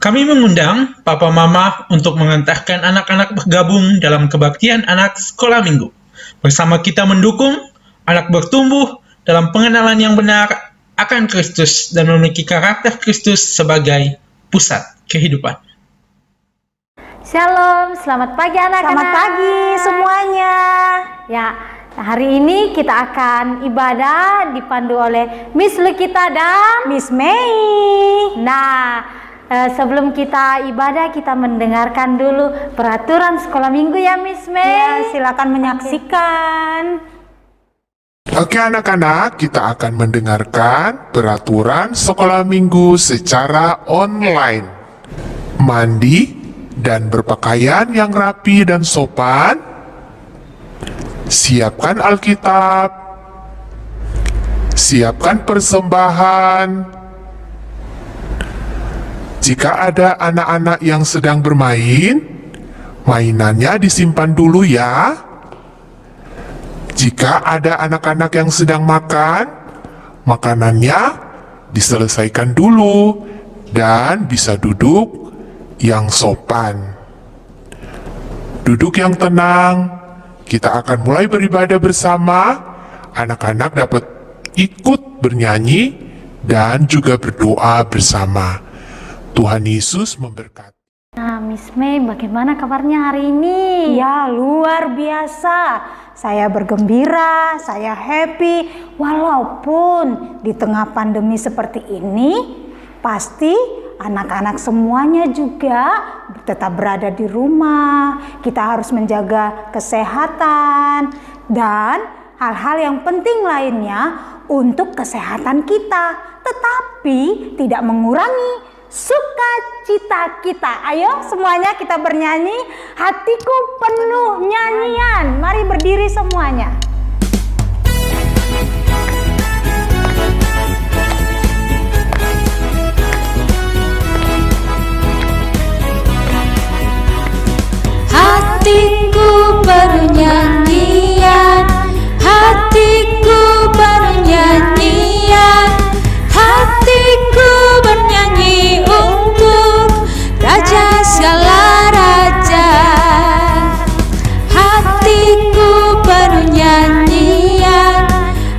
Kami mengundang Papa Mama untuk mengantarkan anak-anak bergabung dalam kebaktian anak sekolah minggu. Bersama kita mendukung anak bertumbuh dalam pengenalan yang benar akan Kristus dan memiliki karakter Kristus sebagai pusat kehidupan. Shalom, selamat pagi anak-anak. Selamat pagi semuanya. Ya, hari ini kita akan ibadah dipandu oleh Miss Lukita dan Miss Mei. Nah, sebelum kita ibadah, kita mendengarkan dulu peraturan sekolah minggu ya Miss Mei. Ya, silakan menyaksikan. Oke anak-anak, kita akan mendengarkan peraturan sekolah minggu secara online. Mandi dan berpakaian yang rapi dan sopan. Siapkan Alkitab. Siapkan persembahan. Jika ada anak-anak yang sedang bermain, mainannya disimpan dulu ya. Jika ada anak-anak yang sedang makan, makanannya diselesaikan dulu dan bisa duduk yang sopan. Duduk yang tenang, kita akan mulai beribadah bersama. Anak-anak dapat ikut bernyanyi dan juga berdoa bersama. Tuhan Yesus memberkati. Nah, Miss Mei, bagaimana kabarnya hari ini? Ya, luar biasa. Saya bergembira, saya happy. Walaupun di tengah pandemi seperti ini, pasti anak-anak semuanya juga tetap berada di rumah. Kita harus menjaga kesehatan dan hal-hal yang penting lainnya untuk kesehatan kita, tetapi tidak mengurangi sukacita kita. Ayo semuanya kita bernyanyi, hatiku penuh nyanyian. Mari berdiri semuanya. Hatiku penuh nyanyian, hatiku penuh nyanyian, hatiku bernyanyi untuk Raja segala raja. Hatiku penuh nyanyian,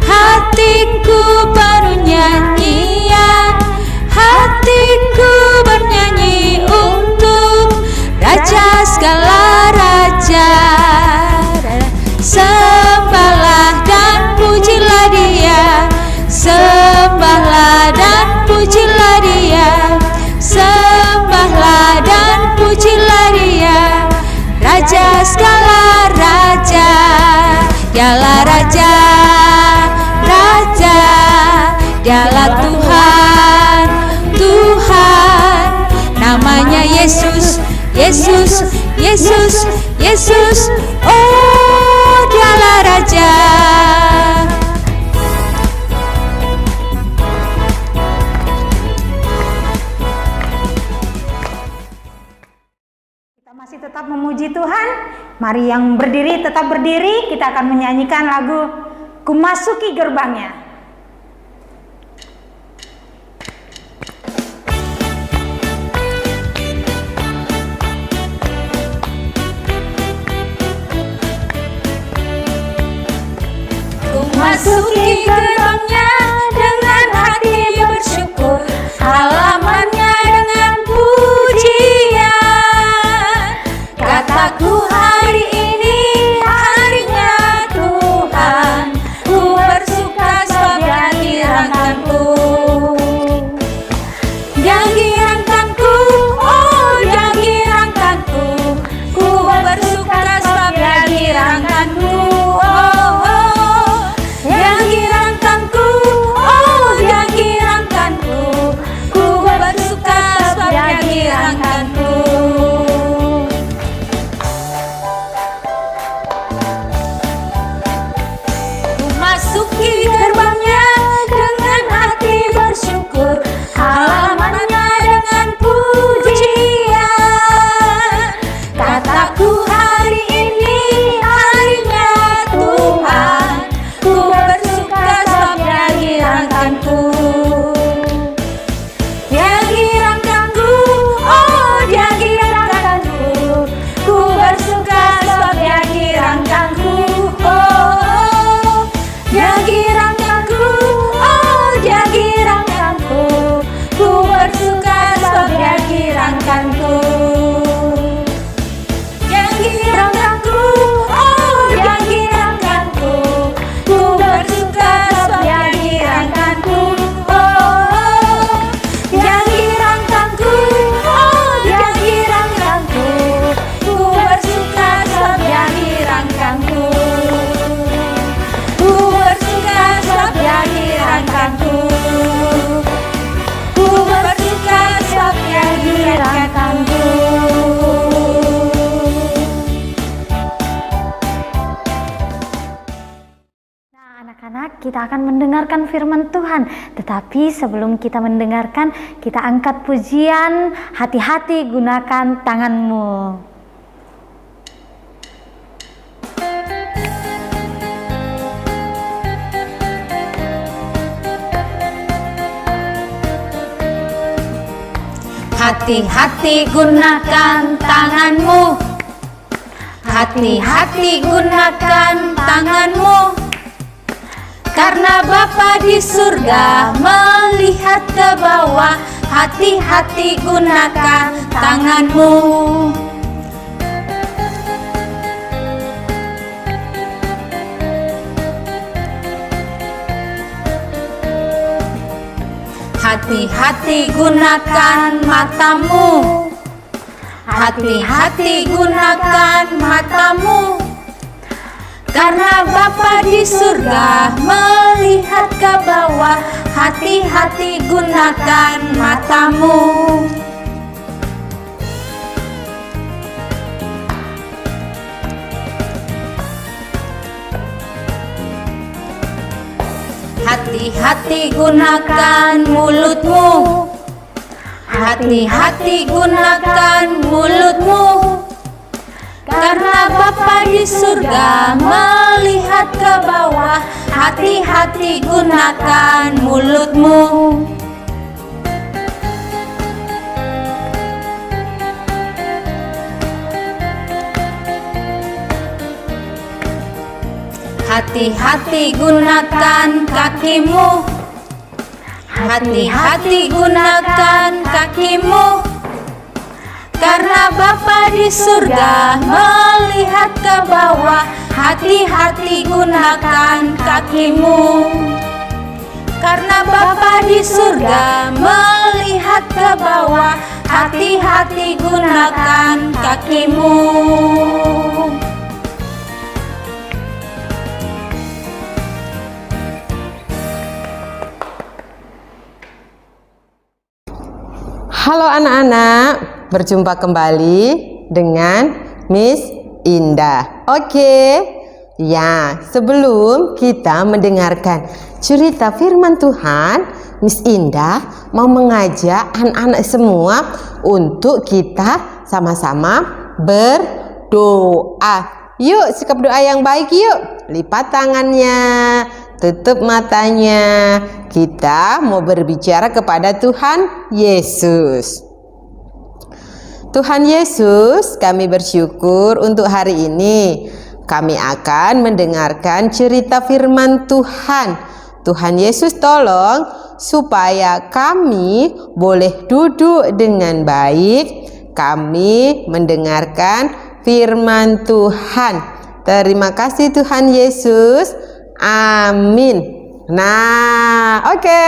hatiku penuh nyanyian, hatiku bernyanyi untuk Raja segala raja. Sembahlah dan pujilah Dia, sembahlah dan pujilah Dia, sembahlah dan pujilah Dia, Raja segala raja. Dialah Raja, Raja, Dialah Tuhan, Tuhan. Namanya Yesus, Yesus, Yesus, Yesus. Oh, Dialah Raja. Kita masih tetap memuji Tuhan. Mari yang berdiri tetap berdiri. Kita akan menyanyikan lagu Ku Masuki Gerbangnya. Masuki gerbangnya dengan hati bersyukur, halamannya dengan pujian. Kataku hari ini harinya Tuhan, ku bersuka sebab Dia girangkanku. Dia girangkanku, oh Dia girangkanku, ku bersuka sebab Dia girangkanku. Oh, oh. Yang girangkanku, oh kita akan mendengarkan firman Tuhan. Tetapi sebelum kita mendengarkan, kita angkat pujian, hati-hati gunakan tanganmu. Hati-hati gunakan tanganmu. Hati-hati gunakan tanganmu. Karena Bapa di surga melihat ke bawah. Hati-hati gunakan tanganmu. Hati-hati gunakan matamu. Hati-hati gunakan matamu. Karena Bapa di surga melihat ke bawah. Hati-hati gunakan matamu. Hati-hati gunakan mulutmu. Hati-hati gunakan mulutmu. Karena Bapa di surga melihat ke bawah. Hati-hati gunakan mulutmu. Hati-hati gunakan kakimu. Hati-hati gunakan kakimu. Karena Bapa di surga melihat ke bawah. Hati-hati gunakan kakimu. Karena Bapa di surga melihat ke bawah. Hati-hati gunakan kakimu. Halo anak-anak, berjumpa kembali dengan Miss Indah. Oke, ya sebelum kita mendengarkan cerita firman Tuhan, Miss Indah mau mengajak anak-anak semua untuk kita sama-sama berdoa. Yuk, sikap doa yang baik yuk. Lipat tangannya, tutup matanya. Kita mau berbicara kepada Tuhan Yesus. Tuhan Yesus, kami bersyukur untuk hari ini. Kami akan mendengarkan cerita firman Tuhan. Tuhan Yesus tolong supaya kami boleh duduk dengan baik. Kami mendengarkan firman Tuhan. Terima kasih Tuhan Yesus. Amin. Nah, oke.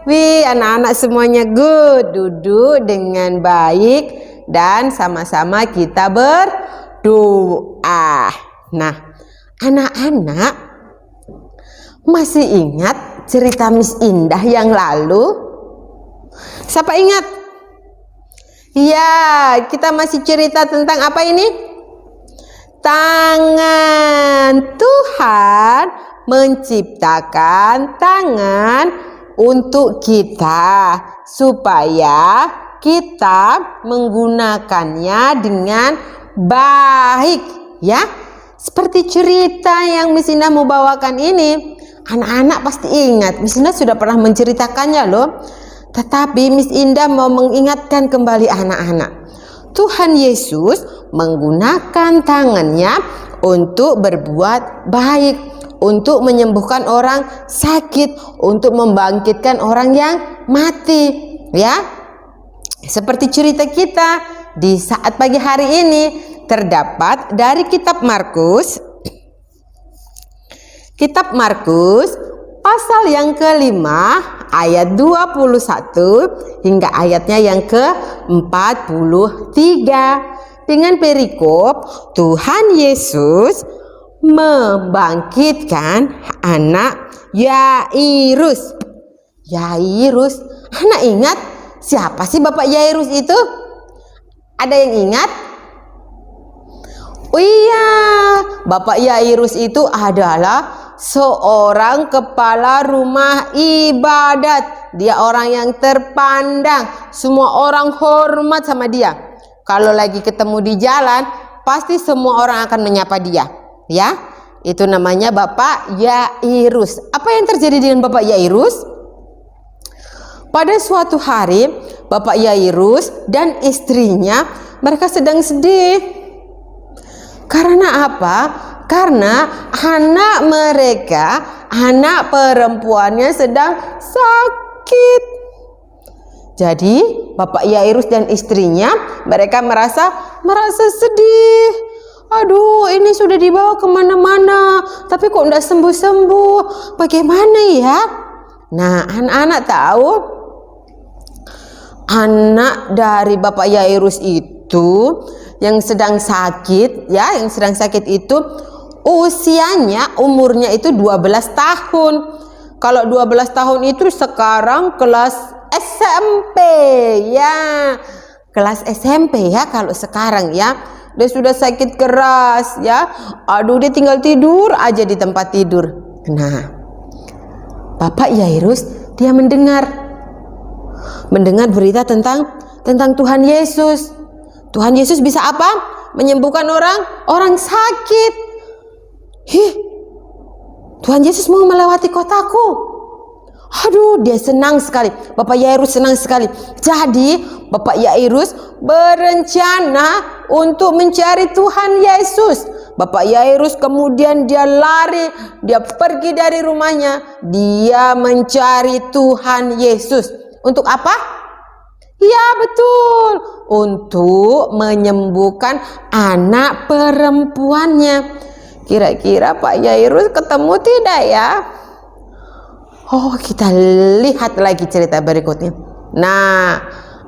Wih, anak-anak semuanya good. Duduk dengan baik dan sama-sama kita berdoa. Nah, anak-anak masih ingat cerita Miss Indah yang lalu? Siapa ingat? Ya, kita masih cerita tentang apa ini? Tangan. Tuhan menciptakan tangan untuk kita supaya kita menggunakannya dengan baik, ya. Seperti cerita yang Miss Indah mau bawakan ini, anak-anak pasti ingat. Miss Indah sudah pernah menceritakannya loh. Tetapi Miss Indah mau mengingatkan kembali anak-anak. Tuhan Yesus menggunakan tangannya untuk berbuat baik, untuk menyembuhkan orang sakit, untuk membangkitkan orang yang mati, ya. Seperti cerita kita di saat pagi hari ini terdapat dari kitab Markus. Kitab Markus pasal yang kelima ayat 21 hingga ayatnya yang ke-43. Dengan perikop Tuhan Yesus membangkitkan anak Yairus. Yairus, anak ingat siapa sih Bapak Yairus itu? Ada yang ingat? Oh iya, Bapak Yairus itu adalah seorang kepala rumah ibadat. Dia orang yang terpandang, semua orang hormat sama dia. Kalau lagi ketemu di jalan, pasti semua orang akan menyapa dia, ya. Itu namanya Bapak Yairus. Apa yang terjadi dengan Bapak Yairus? Pada suatu hari, Bapak Yairus dan istrinya mereka sedang sedih. Karena apa? Karena anak mereka, anak perempuannya sedang sakit. Jadi Bapak Yairus dan istrinya mereka merasa sedih. Aduh, ini sudah dibawa kemana-mana, tapi kok tidak sembuh-sembuh. Bagaimana ya? Nah, anak-anak tahu, anak dari Bapak Yairus itu yang sedang sakit, ya, yang sedang sakit itu umurnya itu 12 tahun. Kalau 12 tahun itu sekarang kelas SMP, ya. Kelas SMP ya kalau sekarang, ya. Dia sudah sakit keras, ya. Aduh, dia tinggal tidur aja di tempat tidur. Nah, Bapak Yairus dia mendengar berita tentang Tuhan Yesus. Tuhan Yesus bisa apa? Menyembuhkan orang sakit. Tuhan Yesus mau melewati kotaku. Aduh, dia senang sekali. Bapak Yairus senang sekali. Jadi Bapak Yairus berencana untuk mencari Tuhan Yesus. Bapak Yairus kemudian dia lari, dia pergi dari rumahnya, dia mencari Tuhan Yesus. Untuk apa? Ya, betul, untuk menyembuhkan anak perempuannya. Kira-kira Pak Yairus ketemu tidak ya? Oh, kita lihat lagi cerita berikutnya. Nah,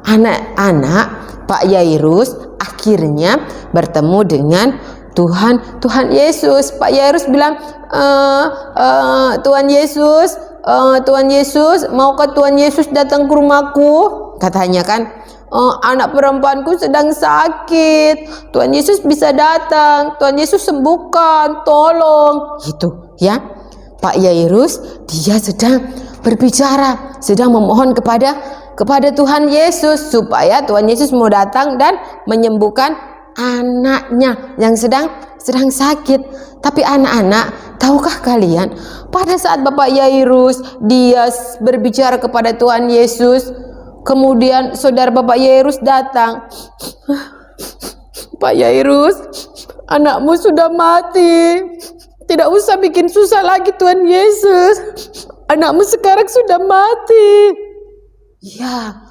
anak-anak Pak Yairus akhirnya bertemu dengan Tuhan Yesus. Pak Yairus bilang, Tuhan Yesus, maukah Tuhan Yesus datang ke rumahku? Katanya kan, anak perempuanku sedang sakit. Tuhan Yesus bisa datang. Tuhan Yesus sembuhkan, tolong. Gitu, ya. Pak Yairus dia sedang berbicara, sedang memohon kepada Tuhan Yesus supaya Tuhan Yesus mau datang dan menyembuhkan anaknya yang sedang sakit. Tapi anak-anak, tahukah kalian, pada saat Bapak Yairus dia berbicara kepada Tuhan Yesus, kemudian saudara Bapak Yairus datang. Pak Yairus, anakmu sudah mati. Tidak usah bikin susah lagi Tuhan Yesus. Anakmu sekarang sudah mati. Ya,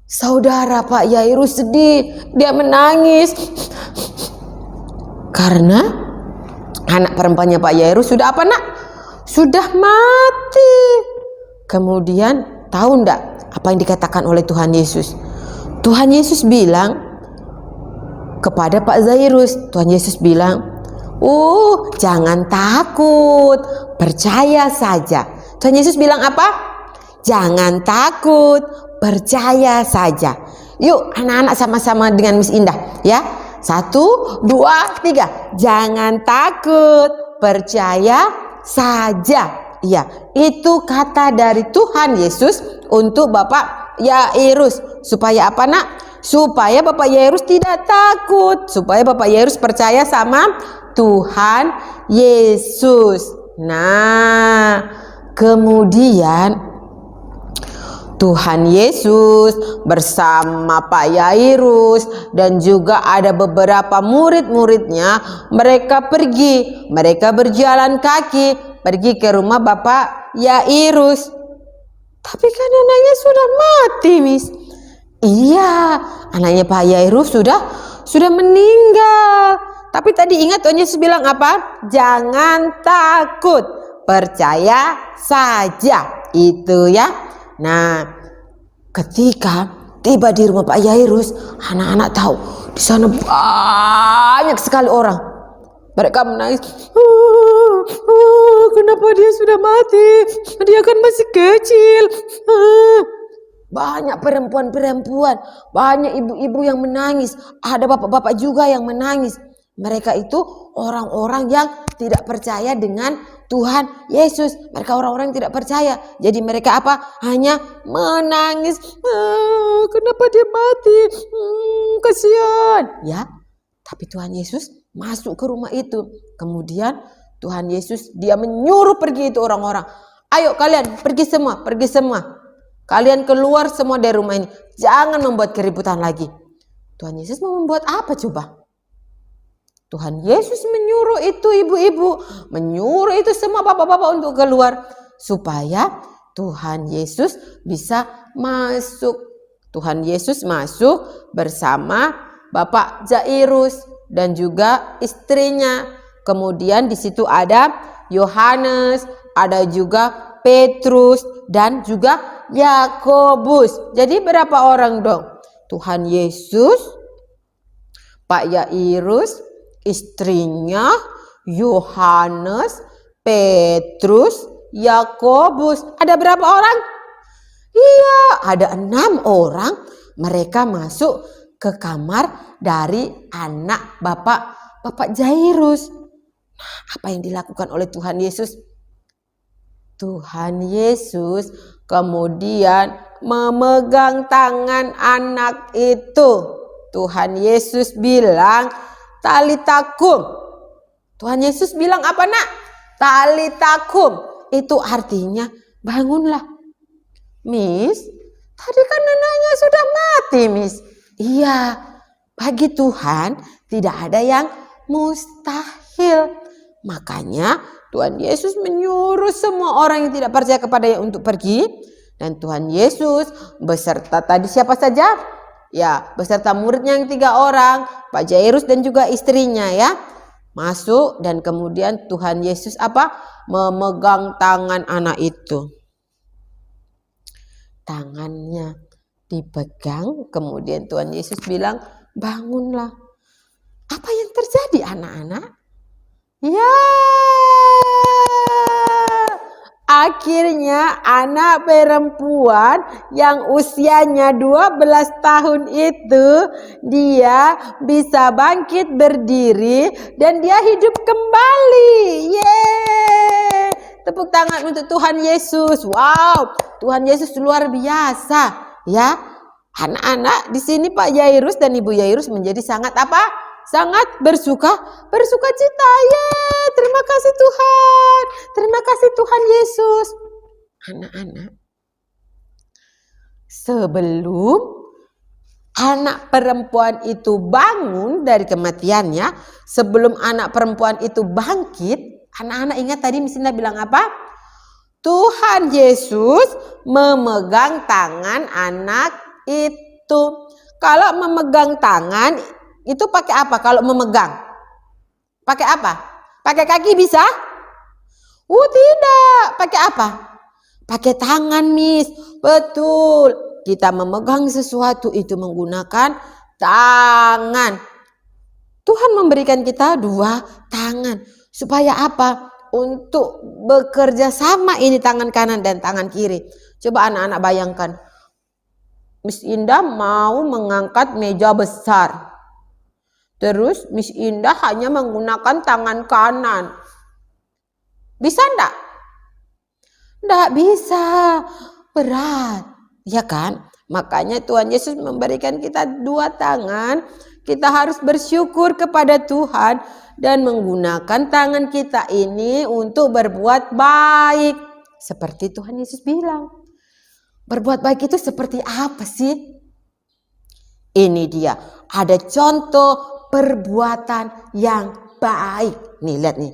saudara Pak Yairus sedih. Dia menangis. Karena anak perempuannya Pak Yairus sudah apa, nak? Sudah mati. Kemudian tahu enggak apa yang dikatakan oleh Tuhan Yesus? Tuhan Yesus bilang kepada Pak Yairus, Tuhan Yesus bilang, jangan takut, percaya saja. Tuhan Yesus bilang apa? Jangan takut, percaya saja. Yuk anak-anak sama-sama dengan Miss Indah, ya. 1, 2, 3. Jangan takut, percaya saja. Iya, itu kata dari Tuhan Yesus untuk Bapak Yairus. Supaya apa, nak? Supaya Bapak Yairus tidak takut, supaya Bapak Yairus percaya sama Tuhan Yesus. Nah, kemudian Tuhan Yesus bersama Pak Yairus dan juga ada beberapa murid-muridnya, mereka berjalan kaki pergi ke rumah Bapak Yairus. Tapi kan anaknya sudah mati, Miss. Iya, anaknya Pak Yairus sudah meninggal. Tapi tadi ingat Tuhan Yesus bilang apa? Jangan takut, percaya saja. Itu ya. Nah, ketika tiba di rumah Pak Yairus, anak-anak tahu di sana banyak sekali orang. Mereka menangis. Kenapa dia sudah mati? Dia kan masih kecil. Banyak perempuan-perempuan, banyak ibu-ibu yang menangis. Ada bapak-bapak juga yang menangis. Mereka itu orang-orang yang tidak percaya dengan Tuhan Yesus. Mereka orang-orang yang tidak percaya. Jadi mereka apa? Hanya menangis. Kenapa dia mati? Kasihan. Ya, tapi Tuhan Yesus masuk ke rumah itu. Kemudian Tuhan Yesus dia menyuruh pergi itu orang-orang. Ayo kalian pergi semua, pergi semua. Kalian keluar semua dari rumah ini. Jangan membuat keributan lagi. Tuhan Yesus mau membuat apa coba? Tuhan Yesus menyuruh itu ibu-ibu, menyuruh itu semua bapak-bapak untuk keluar. Supaya Tuhan Yesus bisa masuk. Tuhan Yesus masuk bersama Bapak Jairus dan juga istrinya. Kemudian di situ ada Yohanes, ada juga Petrus dan juga Yakobus. Jadi berapa orang dong? Tuhan Yesus, Pak Jairus, istrinya, Yohanes, Petrus, Yakobus. Ada berapa orang? Iya, ada 6 orang. Mereka masuk ke kamar dari anak Bapak Jairus. Nah, apa yang dilakukan oleh Tuhan Yesus? Tuhan Yesus kemudian memegang tangan anak itu. Tuhan Yesus bilang, talitakum. Tuhan Yesus bilang apa nak? Talitakum. Itu artinya bangunlah. Miss, tadi kan neneknya sudah mati, Miss. Iya, bagi Tuhan tidak ada yang mustahil. Makanya Tuhan Yesus menyuruh semua orang yang tidak percaya kepadanya untuk pergi. Dan Tuhan Yesus beserta tadi siapa saja? Ya, beserta muridnya yang 3 orang, Pak Jairus dan juga istrinya ya. Masuk dan kemudian Tuhan Yesus apa? Memegang tangan anak itu. Tangannya dipegang, kemudian Tuhan Yesus bilang, bangunlah. Apa yang terjadi anak-anak? Ya, akhirnya anak perempuan yang usianya 12 tahun itu dia bisa bangkit berdiri dan dia hidup kembali. Yeay! Tepuk tangan untuk Tuhan Yesus. Wow, Tuhan Yesus luar biasa ya. Anak-anak di sini Pak Jairus dan Ibu Jairus menjadi sangat apa? Sangat bersuka cita. Yeay, terima kasih Tuhan. Terima kasih Tuhan Yesus. Anak-anak, sebelum anak perempuan itu bangun dari kematiannya, sebelum anak perempuan itu bangkit, anak-anak ingat tadi Misinda bilang apa? Tuhan Yesus memegang tangan anak itu. Kalau memegang tangan itu pakai apa kalau memegang? Pakai apa? Pakai kaki bisa? Tidak. Pakai apa? Pakai tangan, Miss. Betul. Kita memegang sesuatu itu menggunakan tangan. Tuhan memberikan kita 2 tangan. Supaya apa? Untuk bekerja sama ini tangan kanan dan tangan kiri. Coba anak-anak bayangkan. Miss Indah mau mengangkat meja besar. Terus Miss Indah hanya menggunakan tangan kanan. Bisa enggak? Enggak bisa. Berat. Ya kan? Makanya Tuhan Yesus memberikan kita 2 tangan. Kita harus bersyukur kepada Tuhan. Dan menggunakan tangan kita ini untuk berbuat baik. Seperti Tuhan Yesus bilang. Berbuat baik itu seperti apa sih? Ini dia. Ada contoh perbuatan yang baik. Nih lihat nih.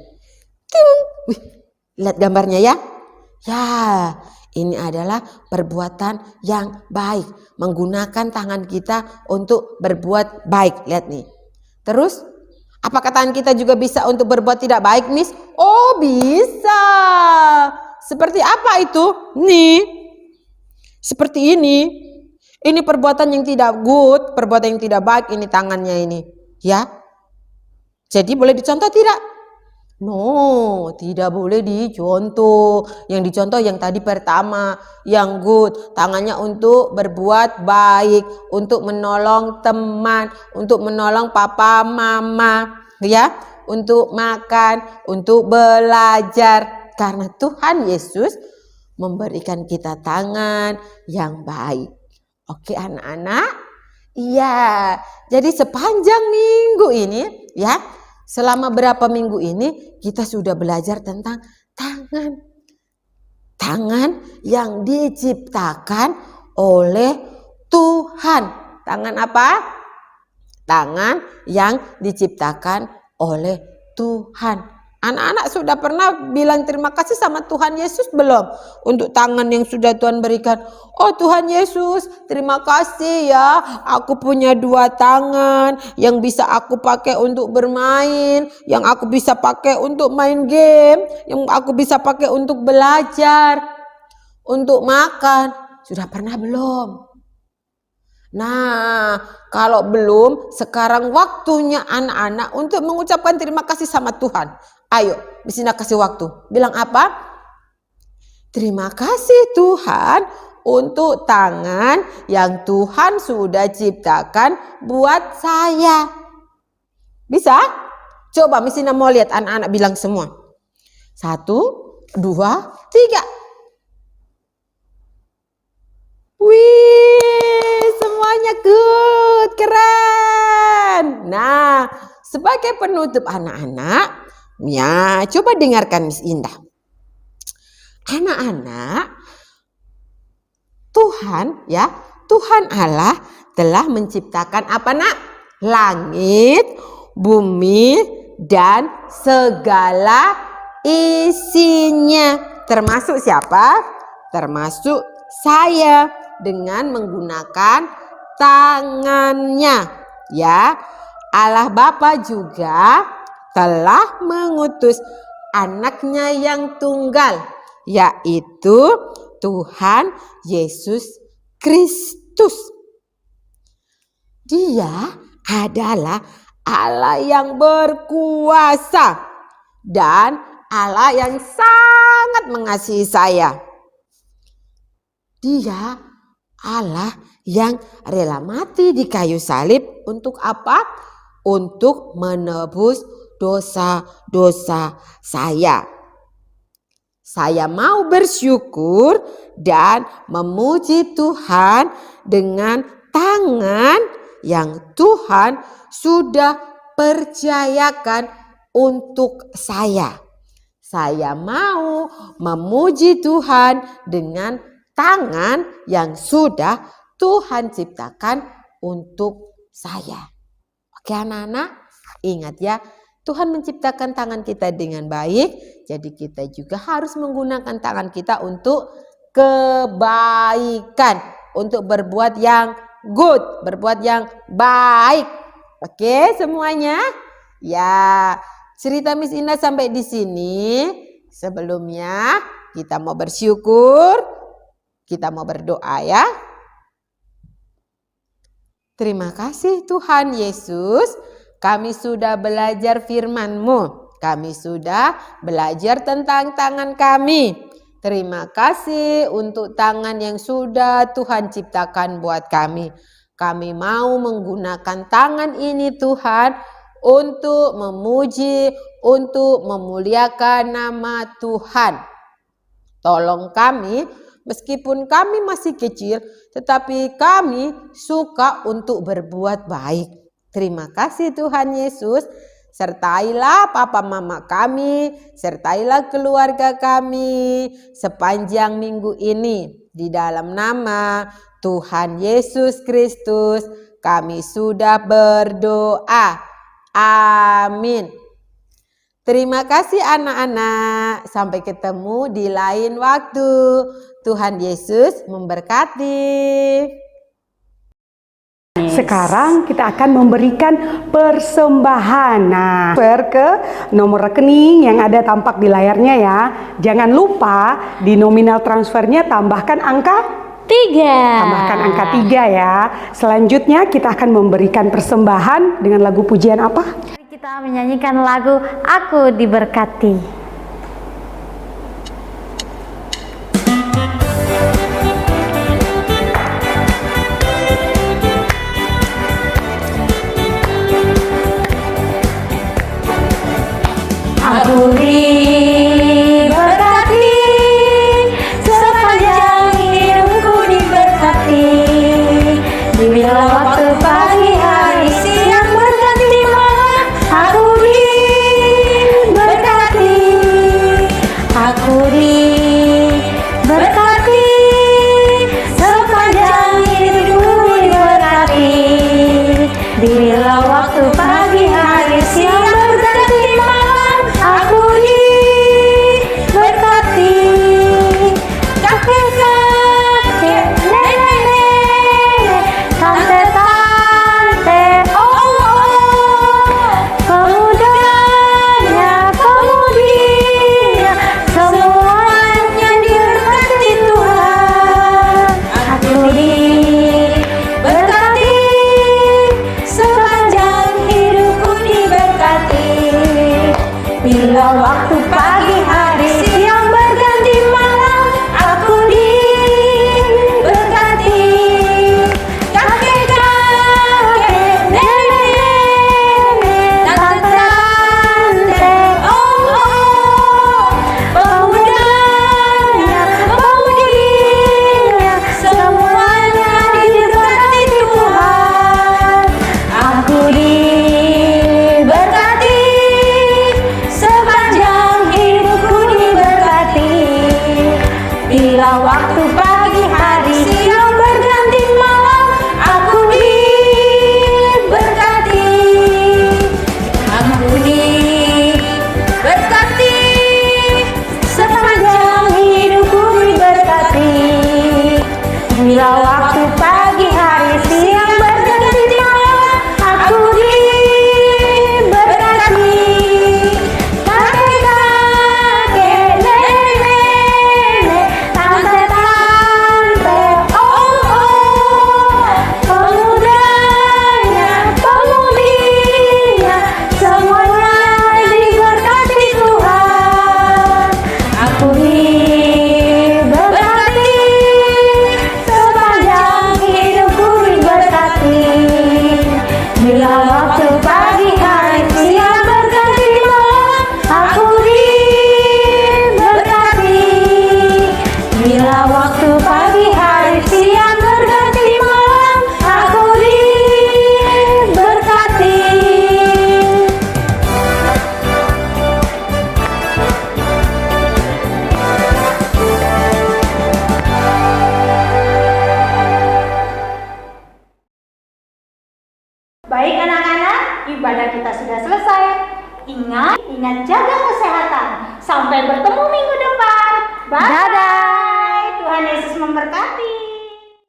Wih, lihat gambarnya ya. Ya, ini adalah perbuatan yang baik. Menggunakan tangan kita untuk berbuat baik. Lihat nih. Terus, apakah tangan kita juga bisa untuk berbuat tidak baik, Miss? Oh, bisa. Seperti apa itu? Nih. Seperti ini. Ini perbuatan yang tidak good, perbuatan yang tidak baik, ini tangannya ini. Ya, jadi boleh dicontoh tidak? No, tidak boleh dicontoh. Yang dicontoh yang tadi pertama, yang good. Tangannya untuk berbuat baik, untuk menolong teman, untuk menolong papa mama. ya, untuk makan, untuk belajar, karena Tuhan Yesus memberikan kita tangan yang baik. Oke anak-anak? Iya, jadi sepanjang minggu ini ya, selama berapa minggu ini kita sudah belajar tentang tangan. Tangan yang diciptakan oleh Tuhan. Tangan apa? Tangan yang diciptakan oleh Tuhan. Anak-anak sudah pernah bilang terima kasih sama Tuhan Yesus belum? Untuk tangan yang sudah Tuhan berikan. Oh Tuhan Yesus, terima kasih ya. Aku punya 2 tangan yang bisa aku pakai untuk bermain. Yang aku bisa pakai untuk main game. Yang aku bisa pakai untuk belajar. Untuk makan. Sudah pernah belum? Nah, kalau belum, sekarang waktunya anak-anak untuk mengucapkan terima kasih sama Tuhan. Ayo, Bisina kasih waktu. Bilang apa? Terima kasih Tuhan untuk tangan yang Tuhan sudah ciptakan buat saya. Bisa? Coba Bisina mau lihat anak-anak bilang semua. 1, 2, 3. Wih, semuanya good, keren. Nah, sebagai penutup anak-anak, ya, coba dengarkan Miss Indah. Anak-anak, Tuhan ya, Tuhan Allah telah menciptakan apa nak? Langit, bumi, dan segala isinya. Termasuk siapa? Termasuk saya dengan menggunakan tangannya. Ya, Allah Bapa juga telah mengutus anaknya yang tunggal, yaitu Tuhan Yesus Kristus. Dia adalah Allah yang berkuasa dan Allah yang sangat mengasihi saya. Dia Allah yang rela mati di kayu salib untuk apa? Untuk menebus dosa-dosa saya. Saya mau bersyukur dan memuji Tuhan dengan tangan yang Tuhan sudah percayakan untuk saya. Saya mau memuji Tuhan dengan tangan yang sudah Tuhan ciptakan untuk saya. Oke anak-anak, ingat ya, Tuhan menciptakan tangan kita dengan baik, jadi kita juga harus menggunakan tangan kita untuk kebaikan, untuk berbuat yang good, berbuat yang baik. Oke semuanya? Ya, cerita Miss Indah sampai di sini. Sebelumnya kita mau bersyukur, kita mau berdoa ya. Terima kasih Tuhan Yesus, kami sudah belajar firman-Mu. Kami sudah belajar tentang tangan kami. Terima kasih untuk tangan yang sudah Tuhan ciptakan buat kami. Kami mau menggunakan tangan ini Tuhan untuk memuji, untuk memuliakan nama Tuhan. Tolong kami, meskipun kami masih kecil, tetapi kami suka untuk berbuat baik. Terima kasih Tuhan Yesus. Sertailah papa mama kami, sertailah keluarga kami sepanjang minggu ini. Di dalam nama Tuhan Yesus Kristus kami sudah berdoa. Amin. Terima kasih anak-anak. Sampai ketemu di lain waktu. Tuhan Yesus memberkati. Sekarang kita akan memberikan persembahan. Nah, ke nomor rekening yang ada tampak di layarnya ya. Jangan lupa di nominal transfernya tambahkan angka 3. Tambahkan angka 3 ya. Selanjutnya kita akan memberikan persembahan dengan lagu pujian apa? Mari kita menyanyikan lagu Aku Diberkati. Bila waktu pagi hari siang berganti malam, aku diberkati. Aku diberkati, Sepanjang hidupku diberkati. Bila waktu pagi hari siang berganti malam, aku diberkati. Kakek-kakek, nenek-nenek, tante-tante, om-om, pemudanya, pemudinya, semuanya diberkati Tuhan. Aku diberkati, sepanjang hidupku diberkati. Bila waktu pagi hari siang berganti malam, aku diberkati. Bila waktu pagi hari siang berganti malam, aku diberkati. Baik anak-anak, ibadah kita sudah selesai. Ingat jaga kesehatan. Sampai bertemu minggu depan. Bye. Dadah.